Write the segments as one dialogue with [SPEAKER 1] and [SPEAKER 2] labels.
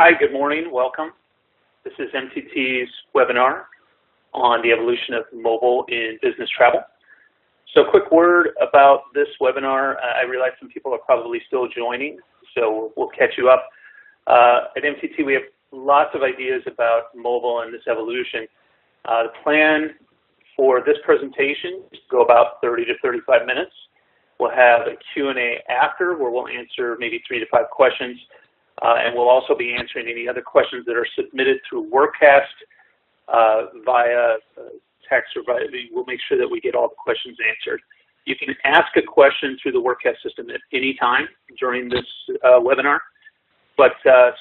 [SPEAKER 1] Hi, good morning. Welcome. This is MTT's webinar on the evolution of mobile in business travel. So a quick word about this webinar. I realize some people are probably still joining, so we'll catch you up. At MTT, we have lots of ideas about mobile and this evolution. The plan for this presentation is to go about 30 to 35 minutes. We'll have a Q&A after where we'll answer maybe 3 to 5 questions. And we'll also be answering any other questions that are submitted through Workcast via text or we'll make sure that we get all the questions answered. You can ask a question through the Workcast system at any time during this webinar, but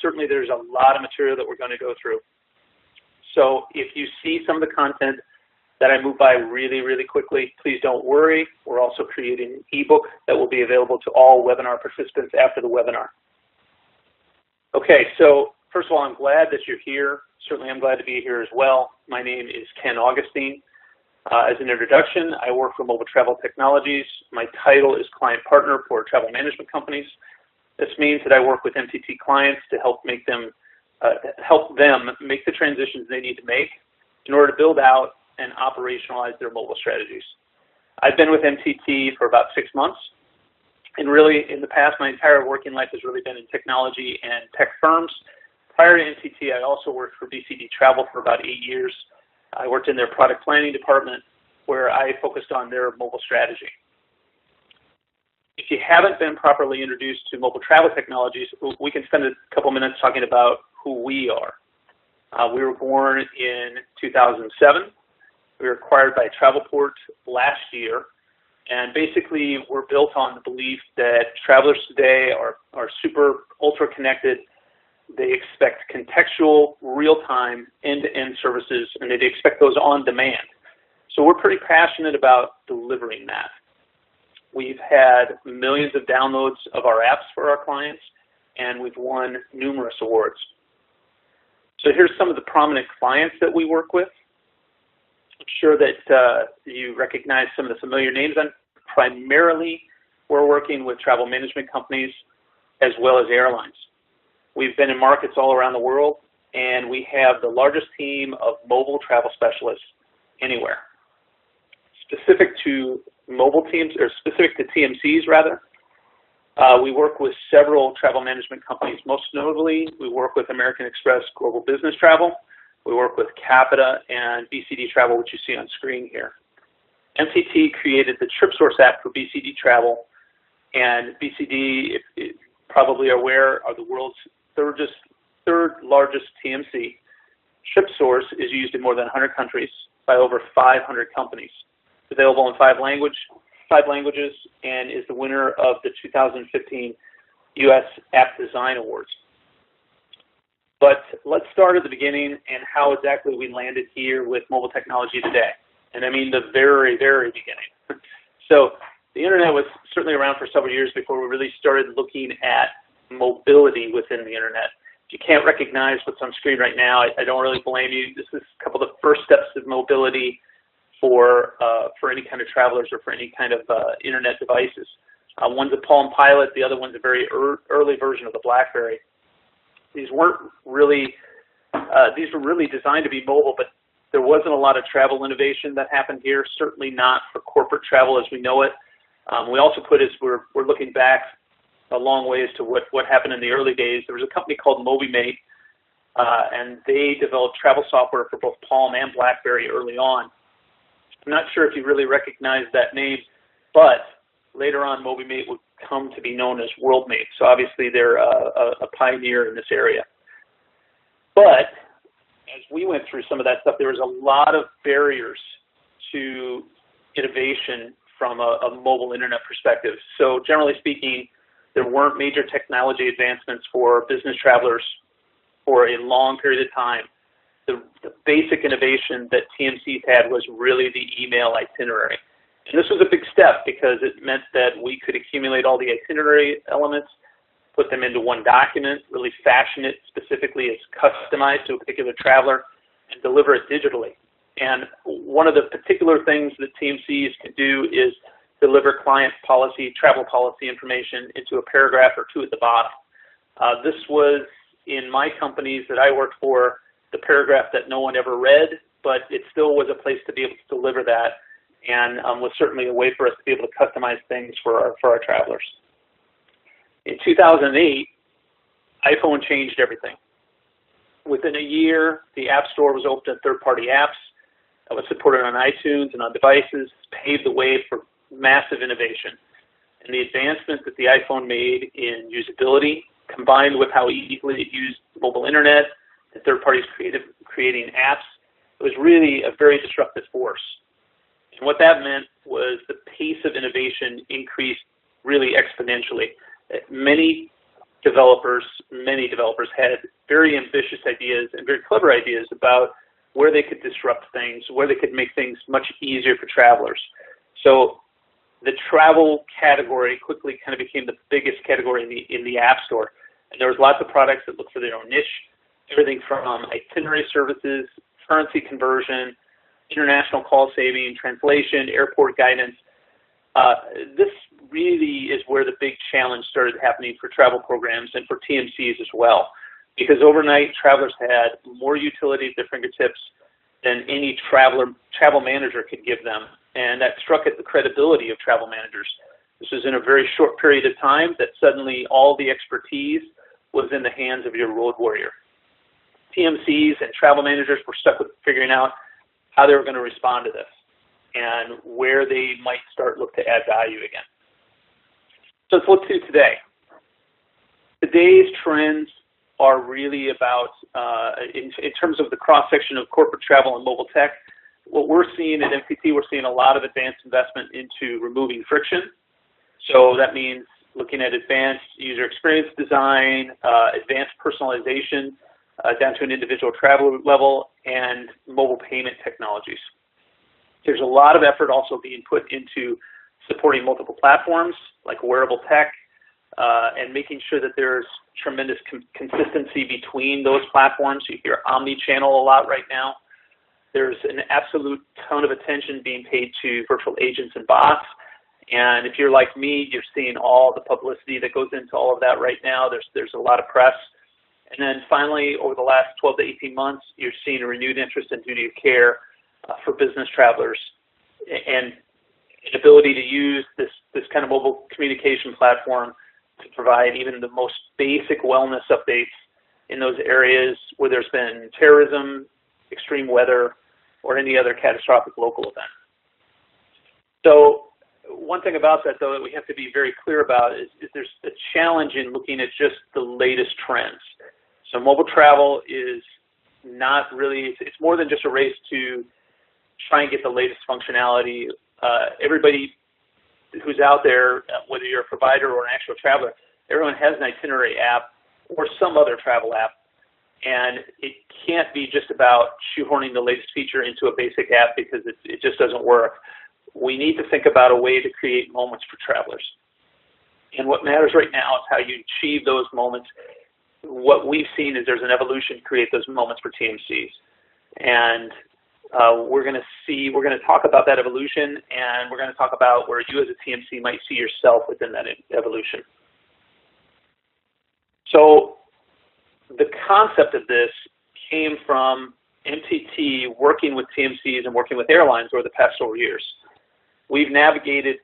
[SPEAKER 1] certainly there's a lot of material that we're going to go through. So if you see some of the content that I move by really, really quickly, please don't worry. We're also creating an ebook that will be available to all webinar participants after the webinar. Okay, so first of all, I'm glad that you're here. Certainly I'm glad to be here as well. My name is Ken Augustine. As an introduction, I work for Mobile Travel Technologies. My title is Client Partner for Travel Management Companies. This means that I work with MTT clients to help them make the transitions they need to make in order to build out and operationalize their mobile strategies. I've been with MTT for about 6 months. And really, in the past, my entire working life has really been in technology and tech firms. Prior to MTT, I also worked for BCD Travel for about 8 years. I worked in their product planning department where I focused on their mobile strategy. If you haven't been properly introduced to Mobile Travel Technologies, we can spend a couple minutes talking about who we are. We were born in 2007. We were acquired by Travelport last year. And basically, we're built on the belief that travelers today are super ultra connected. They expect contextual, real-time, end-to-end services, and they expect those on demand. So we're pretty passionate about delivering that. We've had millions of downloads of our apps for our clients, and we've won numerous awards. So here's some of the prominent clients that we work with. I'm sure that you recognize some of the familiar names. Primarily, we're working with travel management companies as well as airlines. We've been in markets all around the world, and we have the largest team of mobile travel specialists anywhere. Specific to mobile teams, or specific to TMCs rather, we work with several travel management companies. Most notably, we work with American Express Global Business Travel. We work with Capita and BCD Travel, which you see on screen here. MTT created the TripSource app for BCD Travel, and BCD, if you probably are aware, are the world's third largest TMC. TripSource is used in more than 100 countries by over 500 companies. It's available in 5 languages, and is the winner of the 2015 U.S. App Design Awards. But let's start at the beginning and how exactly we landed here with mobile technology today. And I mean the very, very beginning. So the internet was certainly around for several years before we really started looking at mobility within the internet. If you can't recognize what's on screen right now, I don't really blame you. This is a couple of the first steps of mobility for any kind of travelers or for any kind of internet devices. One's a Palm Pilot, the other one's a very early version of the BlackBerry. These were really designed to be mobile, but there wasn't a lot of travel innovation that happened here, certainly not for corporate travel as we know it. We also put, as we're looking back a long ways to what happened in the early days, there was a company called MobiMate, and they developed travel software for both Palm and BlackBerry early on. I'm not sure if you really recognize that name, but later on MobiMate would come to be known as WorldMate, so obviously they're a pioneer in this area. But as we went through some of that stuff, there was a lot of barriers to innovation from a mobile internet perspective. So generally speaking, there weren't major technology advancements for business travelers for a long period of time. The basic innovation that TMCs had was really the email itinerary. And this was a big step because it meant that we could accumulate all the itinerary elements, put them into one document, really fashion it specifically as customized to a particular traveler, and deliver it digitally. And one of the particular things that TMCs can do is deliver client policy, travel policy information into a paragraph or 2 at the bottom. This was in my companies that I worked for, the paragraph that no one ever read, but it still was a place to be able to deliver that, and was certainly a way for us to be able to customize things for our travelers. In 2008, iPhone changed everything. Within a year, the App Store was open to third-party apps that was supported on iTunes and on devices, paved the way for massive innovation. And the advancement that the iPhone made in usability, combined with how easily it used mobile internet and third parties creating apps, it was really a very disruptive force. And what that meant was the pace of innovation increased really exponentially. Many developers had very ambitious ideas and very clever ideas about where they could disrupt things, where they could make things much easier for travelers. So the travel category quickly kind of became the biggest category in the App Store. And there was lots of products that looked for their own niche, everything from itinerary services, currency conversion, international call saving, translation, airport guidance. This really is where the big challenge started happening for travel programs and for TMCs as well. Because overnight, travelers had more utility at their fingertips than any travel manager could give them. And that struck at the credibility of travel managers. This was in a very short period of time that suddenly all the expertise was in the hands of your road warrior. TMCs and travel managers were stuck with figuring out how they were going to respond to this and where they might look to add value again. So let's look to today. Today's trends are really about, in terms of the cross-section of corporate travel and mobile tech, what we're seeing at MTT, we're seeing a lot of advanced investment into removing friction. So that means looking at advanced user experience design, advanced personalization, down to an individual traveler level, and mobile payment technologies. There's a lot of effort also being put into supporting multiple platforms like wearable tech, and making sure that there's tremendous consistency between those platforms. You hear omni-channel a lot right now. There's an absolute ton of attention being paid to virtual agents and bots. And if you're like me, you're seeing all the publicity that goes into all of that right now. There's a lot of press. And then finally, over the last 12 to 18 months, you're seeing a renewed interest in duty of care for business travelers, and an ability to use this kind of mobile communication platform to provide even the most basic wellness updates in those areas where there's been terrorism, extreme weather, or any other catastrophic local event. So one thing about that, though, that we have to be very clear about is there's a challenge in looking at just the latest trends. So mobile travel is not really, it's more than just a race to try and get the latest functionality. Everybody who's out there, whether you're a provider or an actual traveler, everyone has an itinerary app or some other travel app. And it can't be just about shoehorning the latest feature into a basic app, because it just doesn't work. We need to think about a way to create moments for travelers. And what matters right now is how you achieve those moments. What we've seen is there's an evolution to create those moments for TMCs. And we're going to talk about that evolution, and we're going to talk about where you as a TMC might see yourself within that evolution. So the concept of this came from MTT working with TMCs and working with airlines over the past several years. We've navigated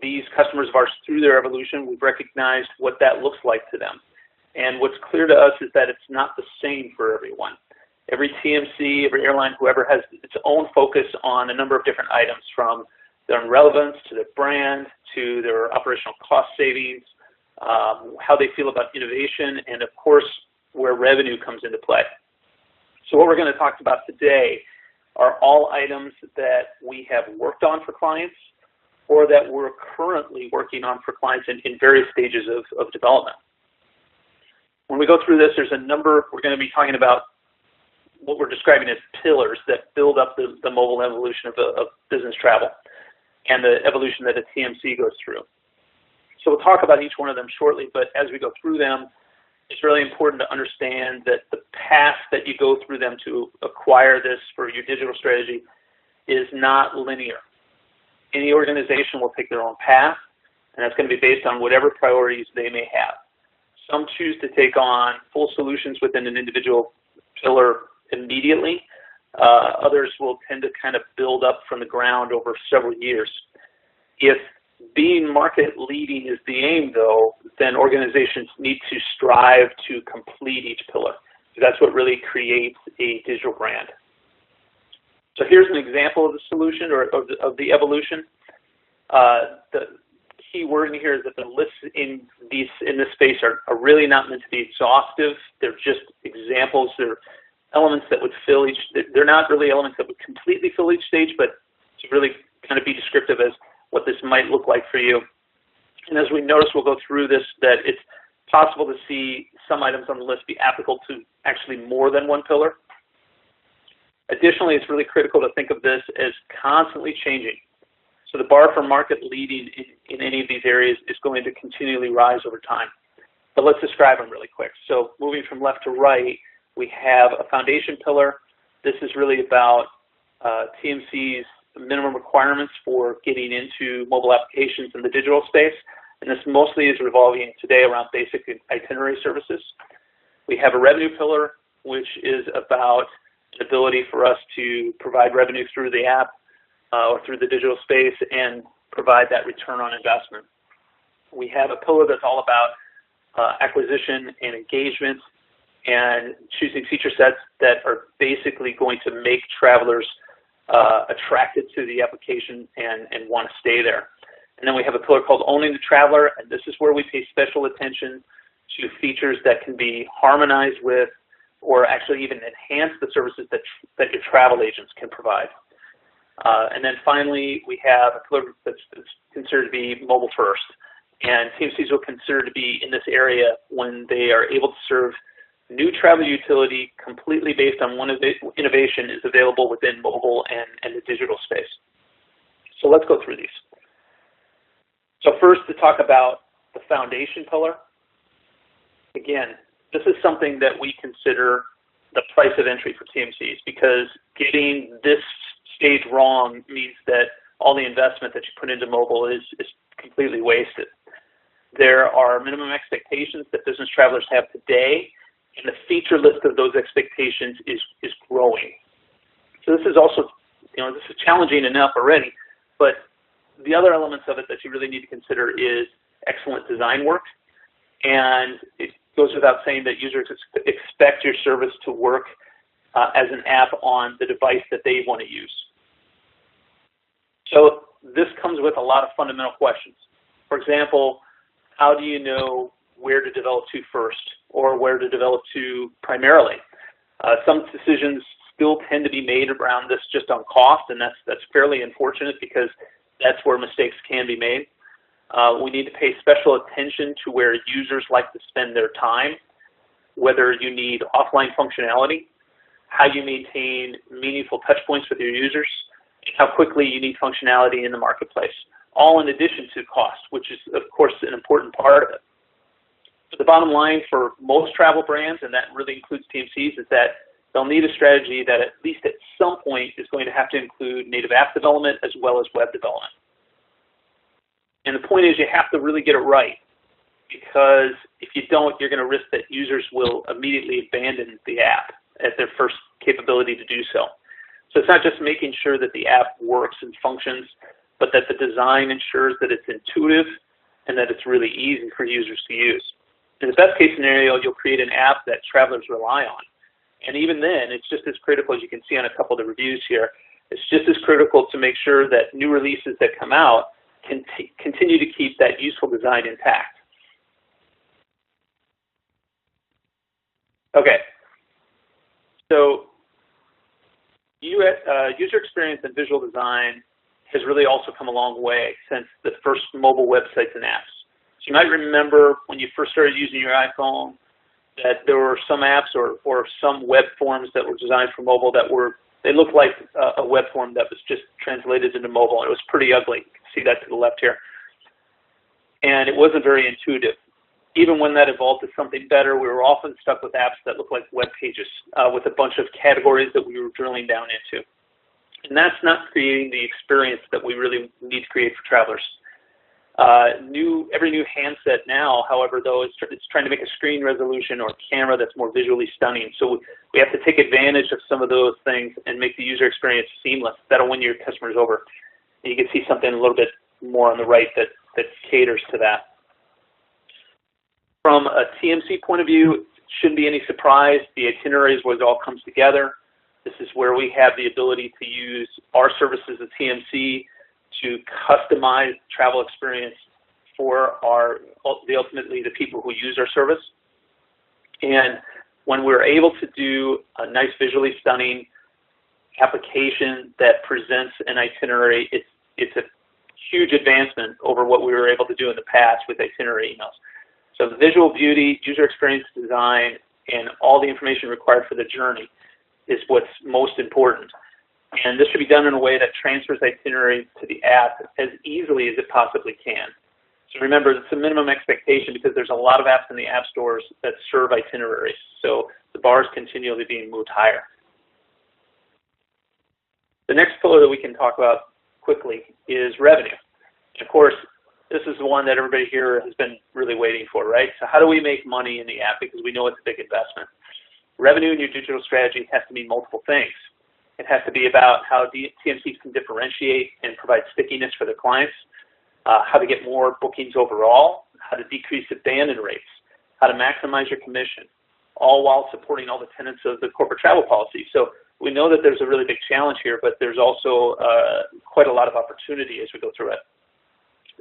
[SPEAKER 1] these customers of ours through their evolution. We've recognized what that looks like to them. And what's clear to us is that it's not the same for everyone. Every TMC, every airline, whoever has its own focus on a number of different items, from their own relevance to their brand to their operational cost savings, how they feel about innovation, and of course, where revenue comes into play. So what we're going to talk about today are all items that we have worked on for clients or that we're currently working on for clients in various stages of development. When we go through this, there's a number, we're going to be talking about what we're describing as pillars that build up the mobile evolution of business travel and the evolution that a TMC goes through. So we'll talk about each one of them shortly, but as we go through them, it's really important to understand that the path that you go through them to acquire this for your digital strategy is not linear. Any organization will take their own path, and that's going to be based on whatever priorities they may have. Some choose to take on full solutions within an individual pillar immediately. Others will tend to kind of build up from the ground over several years. If being market leading is the aim, though, then organizations need to strive to complete each pillar. That's what really creates a digital brand. So here's an example of the solution or of the evolution. The key word in here is that the lists in this space are really not meant to be exhaustive. They're just examples. They're elements that would fill each. They're not really elements that would completely fill each stage, but to really kind of be descriptive as what this might look like for you. And as we notice, we'll go through this, that it's possible to see some items on the list be applicable to actually more than one pillar. Additionally, it's really critical to think of this as constantly changing. So the bar for market leading in any of these areas is going to continually rise over time. But let's describe them really quick. So moving from left to right, we have a foundation pillar. This is really about TMCs, minimum requirements for getting into mobile applications in the digital space. And this mostly is revolving today around basic itinerary services. We have a revenue pillar, which is about an ability for us to provide revenue through the app or through the digital space and provide that return on investment. We have a pillar that's all about acquisition and engagement and choosing feature sets that are basically going to make travelers attracted to the application and want to stay there. And then we have a pillar called Owning the Traveler, and this is where we pay special attention to features that can be harmonized with or actually even enhance the services that your travel agents can provide. And then finally, we have a pillar that's considered to be mobile first. And TMCs will consider to be in this area when they are able to serve new travel utility completely based on one innovation is available within mobile and the digital space. So let's go through these. So first, to talk about the foundation pillar. Again, this is something that we consider the price of entry for TMCs, because getting this stage wrong means that all the investment that you put into mobile is completely wasted. There are minimum expectations that business travelers have today, and the feature list of those expectations is growing. So this is also, this is challenging enough already, but the other elements of it that you really need to consider is excellent design work. And it goes without saying that users expect your service to work as an app on the device that they want to use. So this comes with a lot of fundamental questions. For example, how do you know where to develop to first or where to develop to primarily? Some decisions still tend to be made around this just on cost, and that's fairly unfortunate because that's where mistakes can be made. We need to pay special attention to where users like to spend their time, whether you need offline functionality, how you maintain meaningful touch points with your users, and how quickly you need functionality in the marketplace, all in addition to cost, which is, of course, an important part of it. But the bottom line for most travel brands, and that really includes TMCs, is that they'll need a strategy that at least at some point is going to have to include native app development as well as web development. And the point is you have to really get it right, because if you don't, you're going to risk that users will immediately abandon the app at their first capability to do so. So it's not just making sure that the app works and functions, but that the design ensures that it's intuitive and that it's really easy for users to use. In the best case scenario, you'll create an app that travelers rely on. And even then, it's just as critical, as you can see on a couple of the reviews here, it's just as critical to make sure that new releases that come out can continue to keep that useful design intact. Okay. So user experience and visual design has really also come a long way since the first mobile websites and apps. So you might remember when you first started using your iPhone that there were some apps or some web forms that were designed for mobile that they looked like a web form that was just translated into mobile. It was pretty ugly. You can see that to the left here. And it wasn't very intuitive. Even when that evolved to something better, we were often stuck with apps that looked like web pages with a bunch of categories that we were drilling down into. And that's not creating the experience that we really need to create for travelers. Every new handset now, however, though, it's trying to make a screen resolution or camera that's more visually stunning. So we have to take advantage of some of those things and make the user experience seamless. That'll win your customers over. And you can see something a little bit more on the right that caters to that. From a TMC point of view, it shouldn't be any surprise. The itineraries where it all comes together. This is where we have the ability to use our services as TMC to customize travel experience for ultimately the people who use our service. And when we're able to do a nice visually stunning application that presents an itinerary, it's a huge advancement over what we were able to do in the past with itinerary emails. So the visual beauty, user experience design, and all the information required for the journey is what's most important. And this should be done in a way that transfers itinerary to the app as easily as it possibly can. So remember, it's a minimum expectation because there's a lot of apps in the app stores that serve itineraries. So the bar is continually being moved higher. The next pillar that we can talk about quickly is revenue. And of course, this is the one that everybody here has been really waiting for, right? So how do we make money in the app? Because we know it's a big investment. Revenue in your digital strategy has to mean multiple things. It has to be about how TMCs can differentiate and provide stickiness for their clients, how to get more bookings overall, how to decrease abandon rates, how to maximize your commission, all while supporting all the tenets of the corporate travel policy. So we know that there's a really big challenge here, but there's also quite a lot of opportunity as we go through it.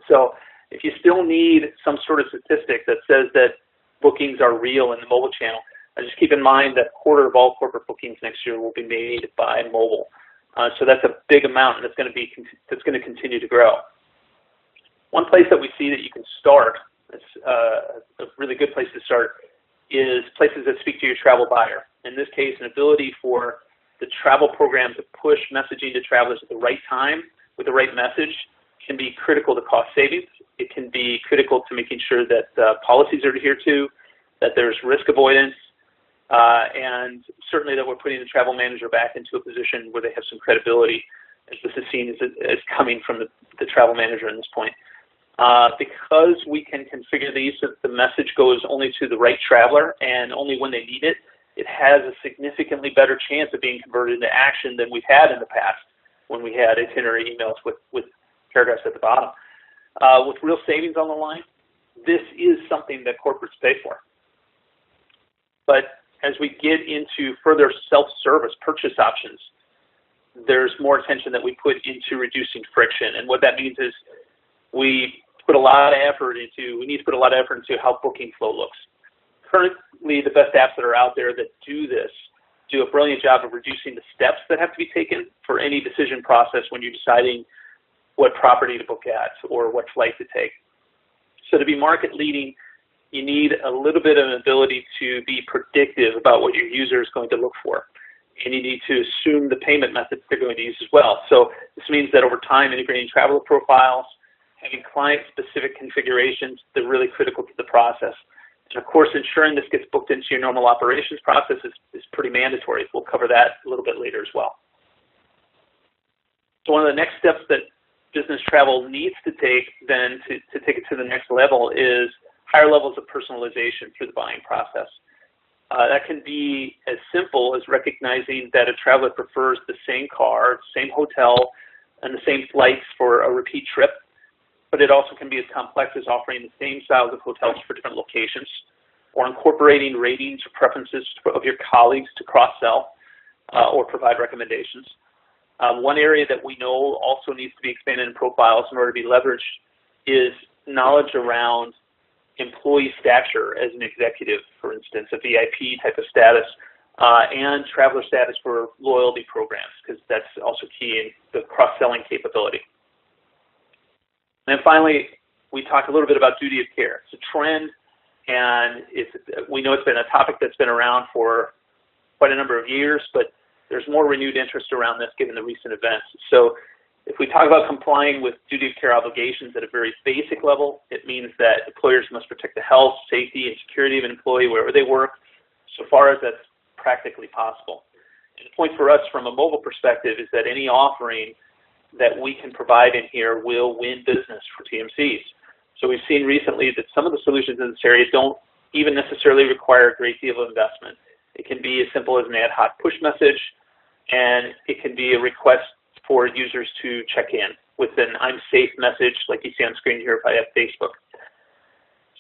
[SPEAKER 1] So if you still need some sort of statistic that says that bookings are real in the mobile channel, just keep in mind that a quarter of all corporate bookings next year will be made by mobile. So that's a big amount, and that's going to continue to grow. One place that we see that you can start, it's a really good place to start, is places that speak to your travel buyer. In this case, an ability for the travel program to push messaging to travelers at the right time with the right message can be critical to cost savings. It can be critical to making sure that policies are adhered to, that there's risk avoidance, and certainly that we're putting the travel manager back into a position where they have some credibility, as this is seen as coming from the travel manager in this point. Because we can configure these so that the message goes only to the right traveler and only when they need it, it has a significantly better chance of being converted into action than we've had in the past when we had itinerary emails with paragraphs at the bottom. With real savings on the line, this is something that corporates pay for. But as we get into further self-service purchase options, there's more attention that we put into reducing friction. And what that means is we need to put a lot of effort into how booking flow looks. Currently, the best apps that are out there that do this do a brilliant job of reducing the steps that have to be taken for any decision process when you're deciding what property to book at or what flight to take. So to be market leading, you need a little bit of an ability to be predictive about what your user is going to look for. And you need to assume the payment methods they're going to use as well. So this means that over time, integrating traveler profiles, having client-specific configurations, they're really critical to the process. And of course, ensuring this gets booked into your normal operations process is pretty mandatory. We'll cover that a little bit later as well. So one of the next steps that business travel needs to take then to take it to the next level is higher levels of personalization through the buying process. That can be as simple as recognizing that a traveler prefers the same car, same hotel, and the same flights for a repeat trip. But it also can be as complex as offering the same styles of hotels for different locations, or incorporating ratings or preferences of your colleagues to cross-sell or provide recommendations. One area that we know also needs to be expanded in profiles in order to be leveraged is knowledge around employee stature as an executive, for instance, a VIP type of status, and traveler status for loyalty programs, because that's also key in the cross-selling capability. And then finally, we talked a little bit about duty of care. It's a trend, and we know it's been a topic that's been around for quite a number of years, but there's more renewed interest around this given the recent events. So if we talk about complying with duty of care obligations at a very basic level, it means that employers must protect the health, safety, and security of an employee wherever they work, so far as that's practically possible. And the point for us from a mobile perspective is that any offering that we can provide in here will win business for TMCs. So we've seen recently that some of the solutions in this area don't even necessarily require a great deal of investment. It can be as simple as an ad hoc push message, and it can be a request for users to check in with an I'm safe message like you see on screen here via Facebook.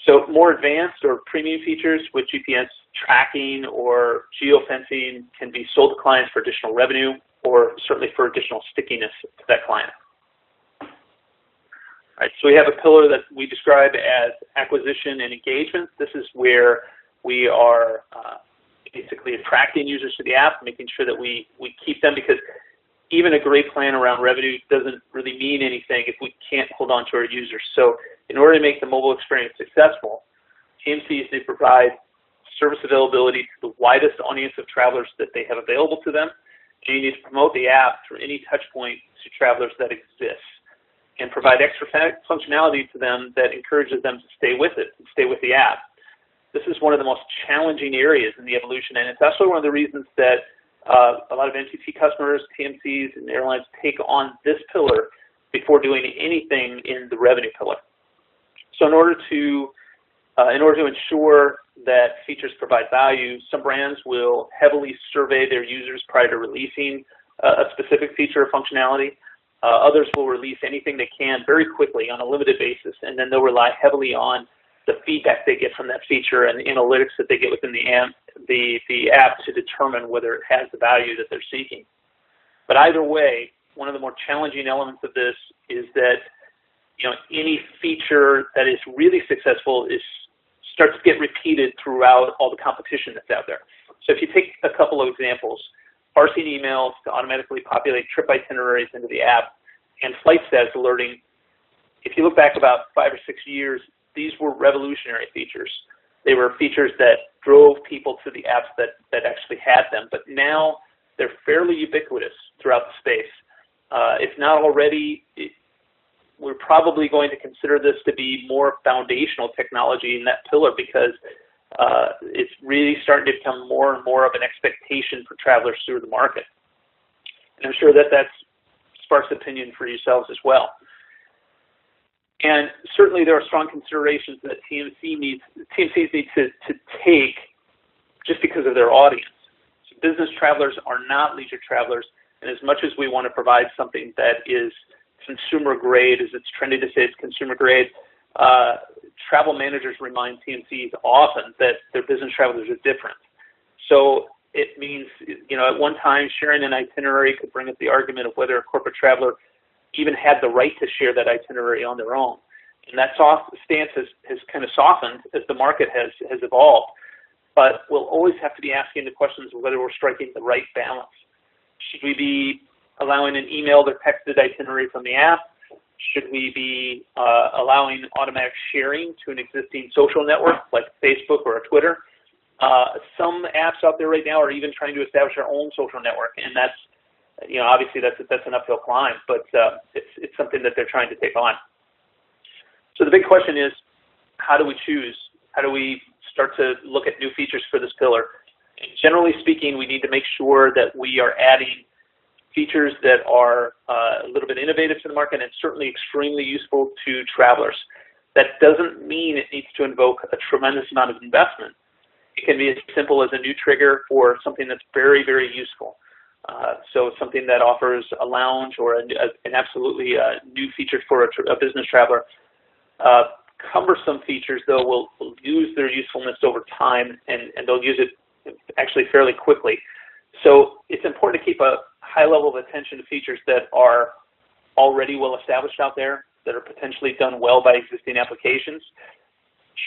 [SPEAKER 1] So more advanced or premium features with GPS tracking or geofencing can be sold to clients for additional revenue or certainly for additional stickiness to that client. All right, so we have a pillar that we describe as acquisition and engagement. This is where we are basically attracting users to the app, making sure that we keep them, because even a great plan around revenue doesn't really mean anything if we can't hold on to our users. So in order to make the mobile experience successful, TMCs need to provide service availability to the widest audience of travelers that they have available to them, and you need to promote the app through any touch point to travelers that exist, and provide extra functionality to them that encourages them to stay with it, and stay with the app. This is one of the most challenging areas in the evolution, and it's actually one of the reasons that a lot of MTT customers, TMCs, and airlines take on this pillar before doing anything in the revenue pillar. So in order to ensure that features provide value, some brands will heavily survey their users prior to releasing a specific feature or functionality. Others will release anything they can very quickly on a limited basis, and then they'll rely heavily on the feedback they get from that feature and the analytics that they get within the app to determine whether it has the value that they're seeking. But either way, one of the more challenging elements of this is that any feature that is really successful starts to get repeated throughout all the competition that's out there. So if you take a couple of examples, parsing emails to automatically populate trip itineraries into the app, and flight status alerting, if you look back about 5 or 6 years, these were revolutionary features. They were features that drove people to the apps that actually had them, but now they're fairly ubiquitous throughout the space. If not already, we're probably going to consider this to be more foundational technology in that pillar, because it's really starting to become more and more of an expectation for travelers through the market. And I'm sure that sparks opinion for yourselves as well. And certainly there are strong considerations that TMCs need to take just because of their audience. So business travelers are not leisure travelers, and as much as we want to provide something that is consumer grade, as it's trendy to say it's consumer grade, travel managers remind TMCs often that their business travelers are different. So it means, at one time sharing an itinerary could bring up the argument of whether a corporate traveler even had the right to share that itinerary on their own. And that stance has kind of softened as the market has evolved. But we'll always have to be asking the questions of whether we're striking the right balance. Should we be allowing an emailed or texted itinerary from the app? Should we be allowing automatic sharing to an existing social network like Facebook or a Twitter? Some apps out there right now are even trying to establish their own social network, and that's obviously that's an uphill climb, but it's something that they're trying to take on. So the big question is, how do we choose? How do we start to look at new features for this pillar? And generally speaking, we need to make sure that we are adding features that are a little bit innovative to the market and certainly extremely useful to travelers. That doesn't mean it needs to invoke a tremendous amount of investment. It can be as simple as a new trigger for something that's very, very useful. So something that offers a lounge or an absolutely new feature for a business traveler. Cumbersome features, though, will lose their usefulness over time, and they'll use it actually fairly quickly. So it's important to keep a high level of attention to features that are already well established out there, that are potentially done well by existing applications.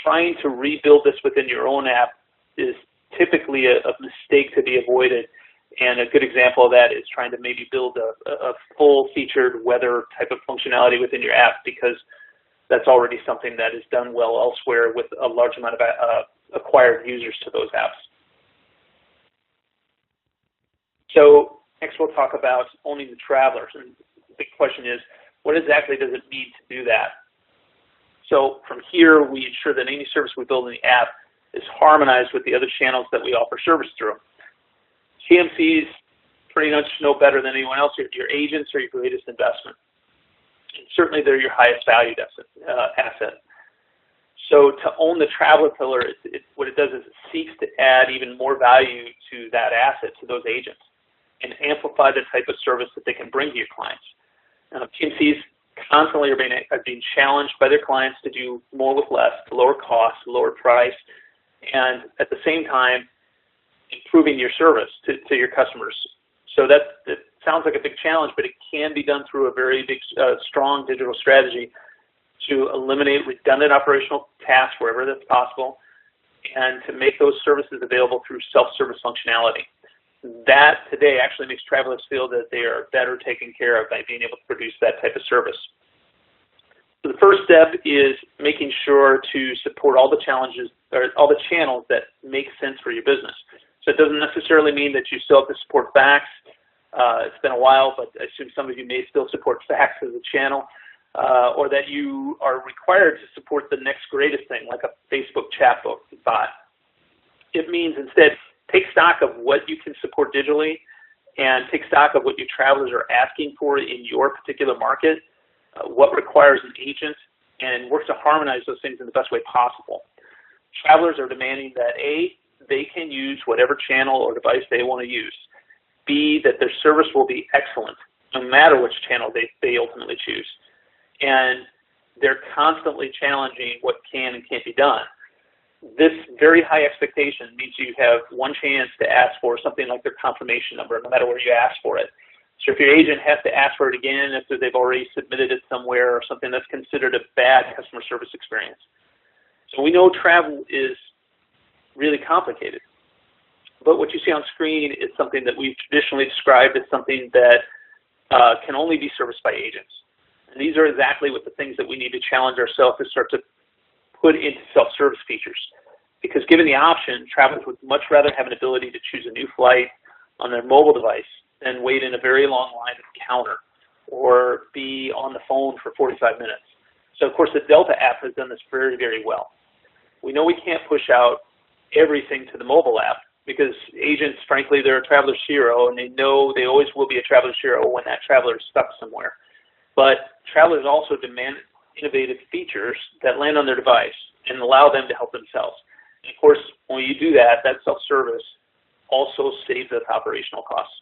[SPEAKER 1] Trying to rebuild this within your own app is typically a mistake to be avoided. And a good example of that is trying to maybe build a full-featured weather type of functionality within your app, because that's already something that is done well elsewhere with a large amount of acquired users to those apps. So next we'll talk about owning the travelers. And the big question is, what exactly does it mean to do that? So from here, we ensure that any service we build in the app is harmonized with the other channels that we offer service through. TMCs pretty much know better than anyone else. Your agents are your greatest investment. And certainly they're your highest valued asset. So to own the traveler pillar, what it does is it seeks to add even more value to that asset, to those agents, and amplify the type of service that they can bring to your clients. TMCs constantly are being challenged by their clients to do more with less, to lower costs, lower price, and at the same time, improving your service to your customers. So it sounds like a big challenge, but it can be done through a very big, strong digital strategy to eliminate redundant operational tasks wherever that's possible, and to make those services available through self-service functionality. That today actually makes travelers feel that they are better taken care of by being able to produce that type of service. So the first step is making sure to support all the challenges or all the channels that make sense for your business. So it doesn't necessarily mean that you still have to support fax. It's been a while, but I assume some of you may still support fax as a channel, or that you are required to support the next greatest thing, like a Facebook chat bot. It means instead, take stock of what you can support digitally and take stock of what your travelers are asking for in your particular market, what requires an agent, and work to harmonize those things in the best way possible. Travelers are demanding that A, they can use whatever channel or device they want to use. B, that their service will be excellent, no matter which channel they ultimately choose. And they're constantly challenging what can and can't be done. This very high expectation means you have one chance to ask for something like their confirmation number, no matter where you ask for it. So if your agent has to ask for it again after they've already submitted it somewhere or something, that's considered a bad customer service experience. So we know travel is really complicated. But what you see on screen is something that we've traditionally described as something that can only be serviced by agents. And these are exactly what the things that we need to challenge ourselves to start to put into self-service features. Because given the option, travelers would much rather have an ability to choose a new flight on their mobile device than wait in a very long line at the counter or be on the phone for 45 minutes. So, of course, the Delta app has done this very, very well. We know we can't push out everything to the mobile app because agents, frankly, they're a traveler's hero, and they know they always will be a traveler's hero when that traveler is stuck somewhere. But travelers also demand innovative features that land on their device and allow them to help themselves. And of course, when you do that, that self-service also saves us operational costs.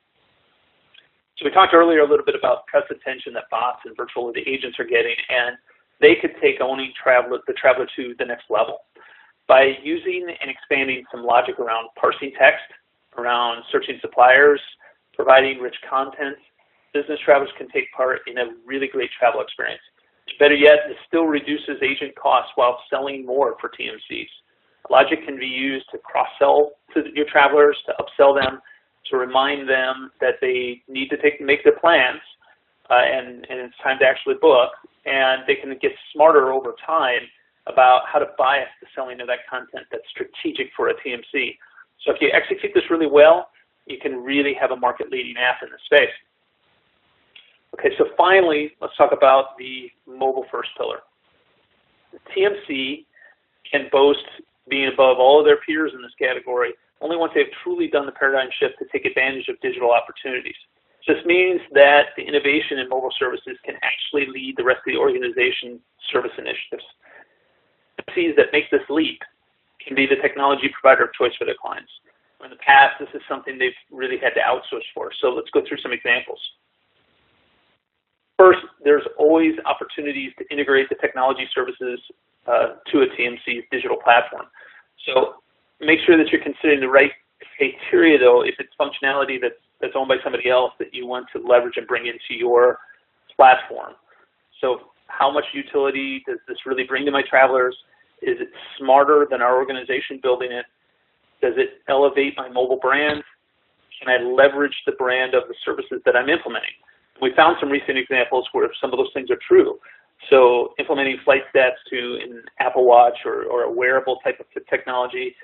[SPEAKER 1] So we talked earlier a little bit about press attention that bots and virtual agents are getting, and they could take owning the traveler to the next level. By using and expanding some logic around parsing text, around searching suppliers, providing rich content, business travelers can take part in a really great travel experience. Better yet, it still reduces agent costs while selling more for TMCs. Logic can be used to cross-sell to your travelers, to upsell them, to remind them that they need to make their plans, and it's time to actually book, and they can get smarter over time about how to bias the selling of that content that's strategic for a TMC. So if you execute this really well, you can really have a market-leading app in this space. Okay, so finally, let's talk about the mobile-first pillar. The TMC can boast being above all of their peers in this category only once they've truly done the paradigm shift to take advantage of digital opportunities. So this means that the innovation in mobile services can actually lead the rest of the organization's service initiatives. TMCs that make this leap can be the technology provider of choice for their clients. In the past, this is something they've really had to outsource for. So let's go through some examples. First, there's always opportunities to integrate the technology services to a TMC's digital platform. So make sure that you're considering the right criteria, though, if it's functionality that's owned by somebody else that you want to leverage and bring into your platform. So how much utility does this really bring to my travelers? Is it smarter than our organization building it? Does it elevate my mobile brand? Can I leverage the brand of the services that I'm implementing? We found some recent examples where some of those things are true. So implementing flight stats to an Apple Watch or a wearable type of technology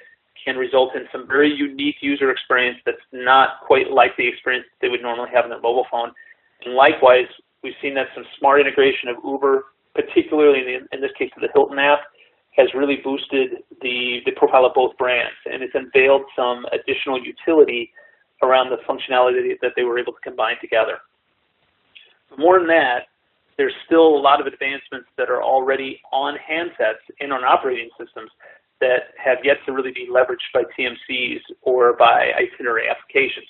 [SPEAKER 1] can result in some very unique user experience that's not quite like the experience they would normally have on their mobile phone. And likewise, we've seen that some smart integration of Uber, particularly in this case of the Hilton app, has really boosted the profile of both brands, and it's unveiled some additional utility around the functionality that they were able to combine together. More than that, there's still a lot of advancements that are already on handsets and on operating systems that have yet to really be leveraged by TMCs or by itinerary applications.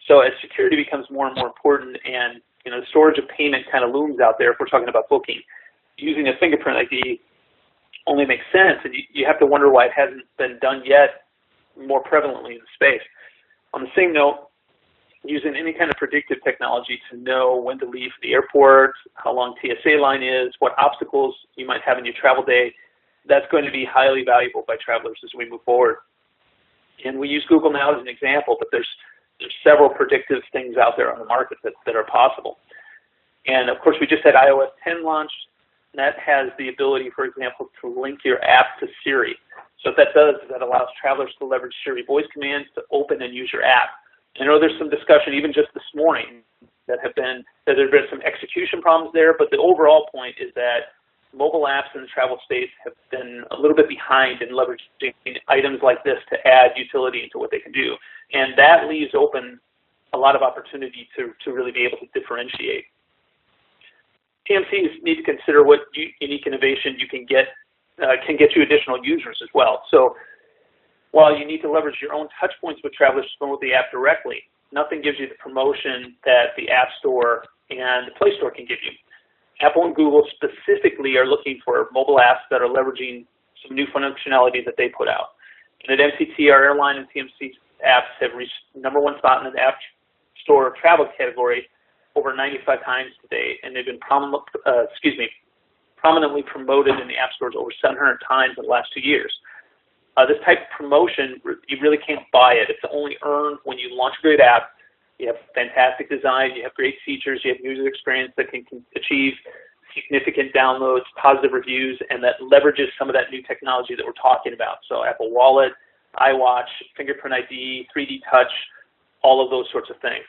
[SPEAKER 1] So as security becomes more and more important, and the storage of payment kind of looms out there, if we're talking about booking, using a fingerprint ID only makes sense, and you have to wonder why it hasn't been done yet more prevalently in the space. On the same note, using any kind of predictive technology to know when to leave the airport, how long TSA line is, what obstacles you might have in your travel day, that's going to be highly valuable by travelers as we move forward. And we use Google now as an example, but there's several predictive things out there on the market that are possible. And of course, we just had iOS 10 launched, and that has the ability, for example, to link your app to Siri. So what that does is that allows travelers to leverage Siri voice commands to open and use your app. I know there's some discussion even just this morning that there have been some execution problems there, but the overall point is that mobile apps in the travel space have been a little bit behind in leveraging items like this to add utility into what they can do. And that leaves open a lot of opportunity to really be able to differentiate. TMCs need to consider what unique innovation you can get you additional users as well. So while you need to leverage your own touch points with travelers to promote the app directly, nothing gives you the promotion that the App Store and the Play Store can give you. Apple and Google specifically are looking for mobile apps that are leveraging some new functionality that they put out. And at MTT, our airline and TMC apps have reached #1 spot in the App Store travel category over 95 times to date, and they've been prominently promoted in the App Stores over 700 times in the last 2 years. This type of promotion, you really can't buy it. It's only earned when you launch a great app. You have fantastic design, you have great features, you have user experience that can achieve significant downloads, positive reviews, and that leverages some of that new technology that we're talking about. So Apple Wallet, iWatch, fingerprint ID, 3D touch, all of those sorts of things.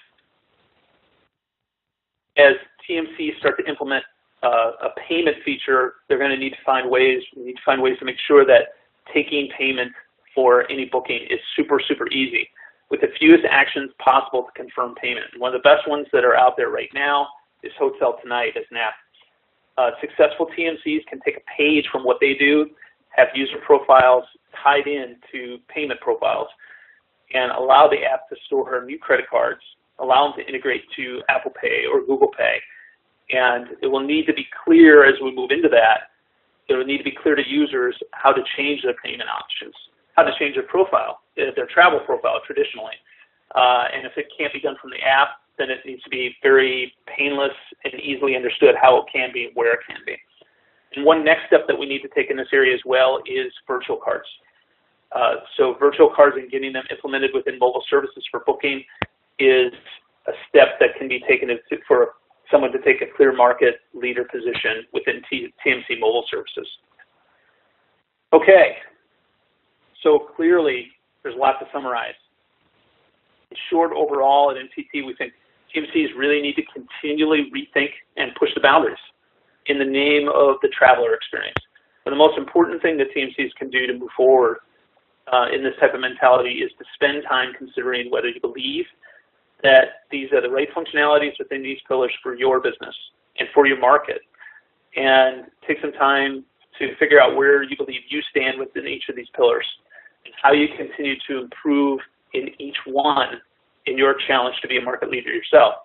[SPEAKER 1] As TMCs start to implement a payment feature, they're going to need to find ways to make sure that taking payment for any booking is super, super easy with the fewest actions possible to confirm payment. And one of the best ones that are out there right now is Hotel Tonight as an app. Successful TMCs can take a page from what they do, have user profiles tied in to payment profiles, and allow the app to store new credit cards, allow them to integrate to Apple Pay or Google Pay. And it will need to be clear as we move into that. It will need to be clear to users how to change their payment options, how to change their profile, their travel profile traditionally. And if it can't be done from the app, then it needs to be very painless and easily understood how it can be and where it can be. And one next step that we need to take in this area as well is virtual cards. So virtual cards and getting them implemented within mobile services for booking is a step that can be taken for someone to take a clear market leader position within TMC mobile services. Okay, so clearly there's a lot to summarize. In short, overall at MTT, we think TMCs really need to continually rethink and push the boundaries in the name of the traveler experience. But the most important thing that TMCs can do to move forward in this type of mentality is to spend time considering whether you believe that these are the right functionalities within these pillars for your business and for your market, and take some time to figure out where you believe you stand within each of these pillars and how you continue to improve in each one in your challenge to be a market leader yourself.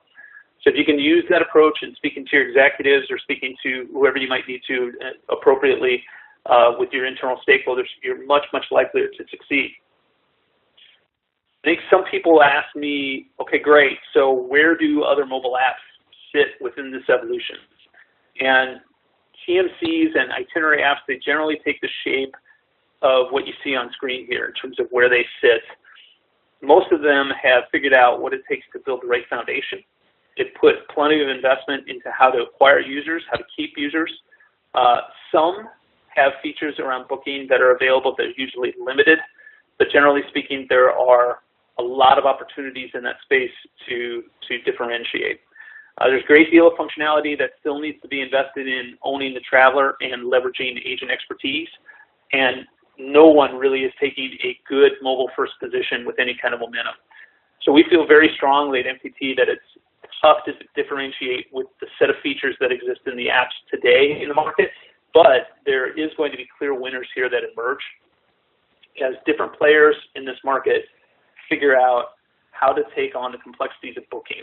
[SPEAKER 1] So if you can use that approach in speaking to your executives or speaking to whoever you might need to appropriately with your internal stakeholders, you're much, much likelier to succeed. I think some people ask me, okay, great, so where do other mobile apps sit within this evolution? And TMCs and itinerary apps, they generally take the shape of what you see on screen here in terms of where they sit. Most of them have figured out what it takes to build the right foundation. They put plenty of investment into how to acquire users, how to keep users. Some have features around booking that are available that are usually limited, but generally speaking, there are a lot of opportunities in that space to differentiate. There's a great deal of functionality that still needs to be invested in owning the traveler and leveraging agent expertise, and no one really is taking a good mobile-first position with any kind of momentum. So we feel very strongly at MTT that it's tough to differentiate with the set of features that exist in the apps today in the market, but there is going to be clear winners here that emerge as different players in this market figure out how to take on the complexities of booking,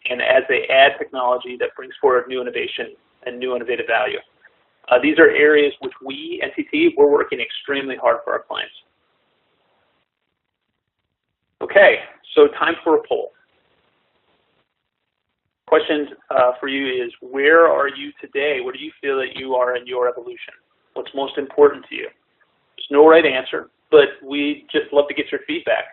[SPEAKER 1] and as they add technology that brings forward new innovation and new innovative value. These are areas which we, MTT, we're working extremely hard for our clients. Okay, so time for a poll. Question for you is, where are you today? Where do you feel that you are in your evolution? What's most important to you? There's no right answer, but we just love to get your feedback.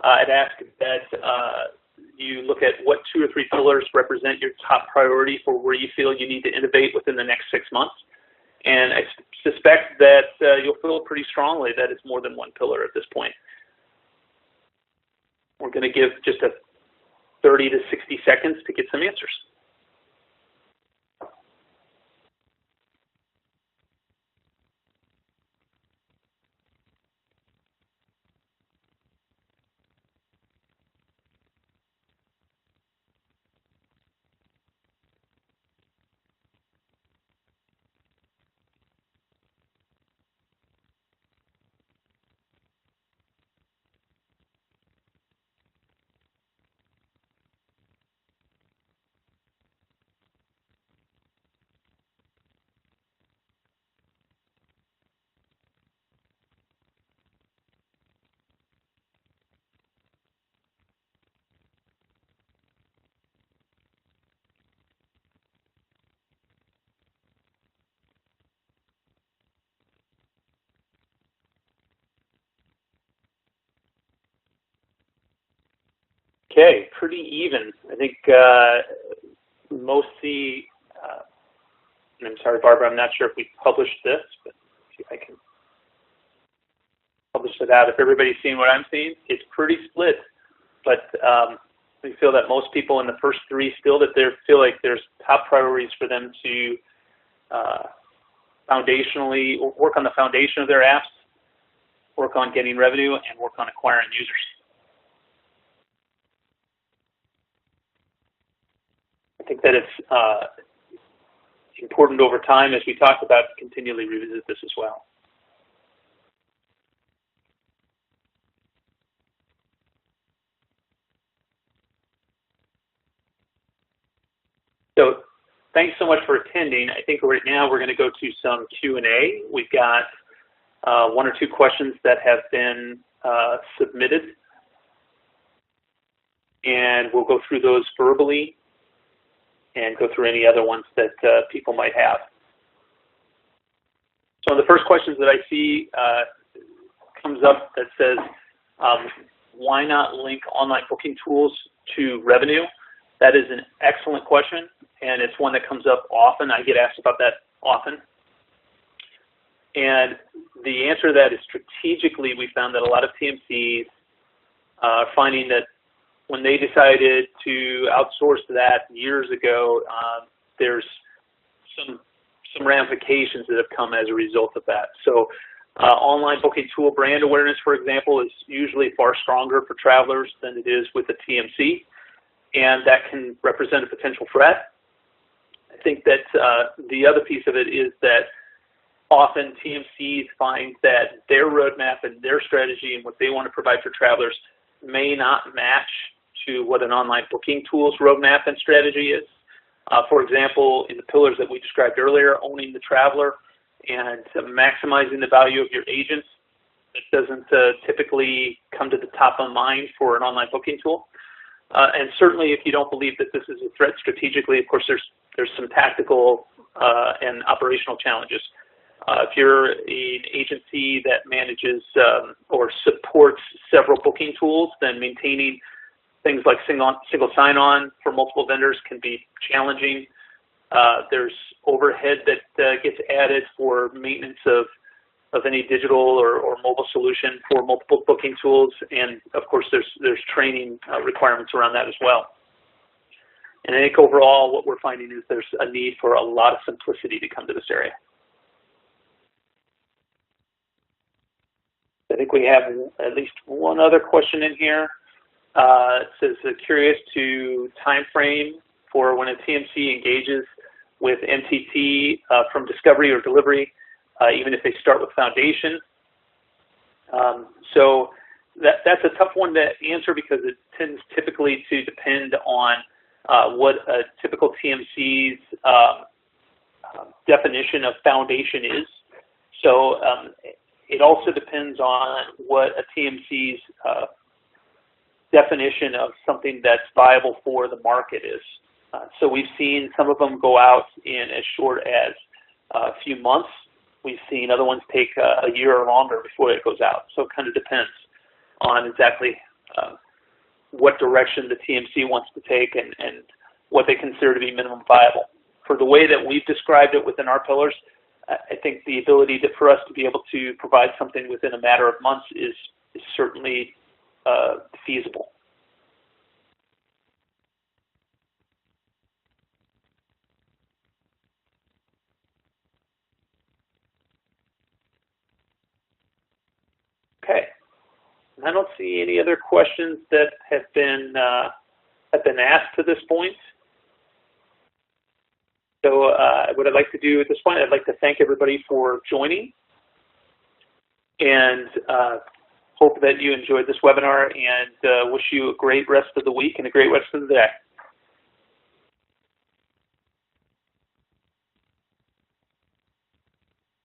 [SPEAKER 1] I'd ask that you look at what 2 or 3 pillars represent your top priority for where you feel you need to innovate within the next 6 months. And I suspect that you'll feel pretty strongly that it's more than one pillar at this point. We're going to give just a 30 to 60 seconds to get some answers. Okay, pretty even. I think most see, and I'm sorry, Barbara, I'm not sure if we published this, but see if I can publish it out. If everybody's seeing what I'm seeing, it's pretty split, but we feel that most people in the first 3 still that they feel like there's top priorities for them to foundationally work on the foundation of their apps, work on getting revenue, and work on acquiring users. I think that it's important over time, as we talked about, to continually revisit this as well. So thanks so much for attending. I think right now we're going to go to some Q&A. We've got 1 or 2 questions that have been submitted, and we'll go through those verbally and go through any other ones that people might have. So the first questions that I see comes up that says, why not link online booking tools to revenue? That is an excellent question, and it's one that comes up often. I get asked about that often. And the answer to that is, strategically, we found that a lot of TMCs are finding that when they decided to outsource that years ago, there's some ramifications that have come as a result of that. So online booking tool brand awareness, for example, is usually far stronger for travelers than it is with a TMC, and that can represent a potential threat. I think that the other piece of it is that often TMCs find that their roadmap and their strategy and what they want to provide for travelers may not match to what an online booking tool's roadmap and strategy is. For example, in the pillars that we described earlier, owning the traveler and maximizing the value of your agents, that doesn't typically come to the top of mind for an online booking tool. And certainly, if you don't believe that this is a threat strategically, of course, there's some tactical and operational challenges. If you're an agency that manages or supports several booking tools, then maintaining things like single sign-on for multiple vendors can be challenging. There's overhead that gets added for maintenance of any digital or mobile solution for multiple booking tools, and of course there's training requirements around that as well. And I think overall what we're finding is there's a need for a lot of simplicity to come to this area. I think we have at least one other question in here. It says, curious to time frame for when a TMC engages with MTT from discovery or delivery, even if they start with foundation. So that's a tough one to answer because it tends typically to depend on what a typical TMC's definition of foundation is. So it also depends on what a TMC's definition of something that's viable for the market is. So we've seen some of them go out in as short as a few months. We've seen other ones take a year or longer before it goes out. So it kind of depends on exactly what direction the TMC wants to take and what they consider to be minimum viable. For the way that we've described it within our pillars, I think the ability for us to be able to provide something within a matter of months is certainly feasible. Okay, and I don't see any other questions that have been asked to this point. So what I'd like to do at this point, I'd like to thank everybody for joining, and hope that you enjoyed this webinar, and wish you a great rest of the week and a great rest of the day.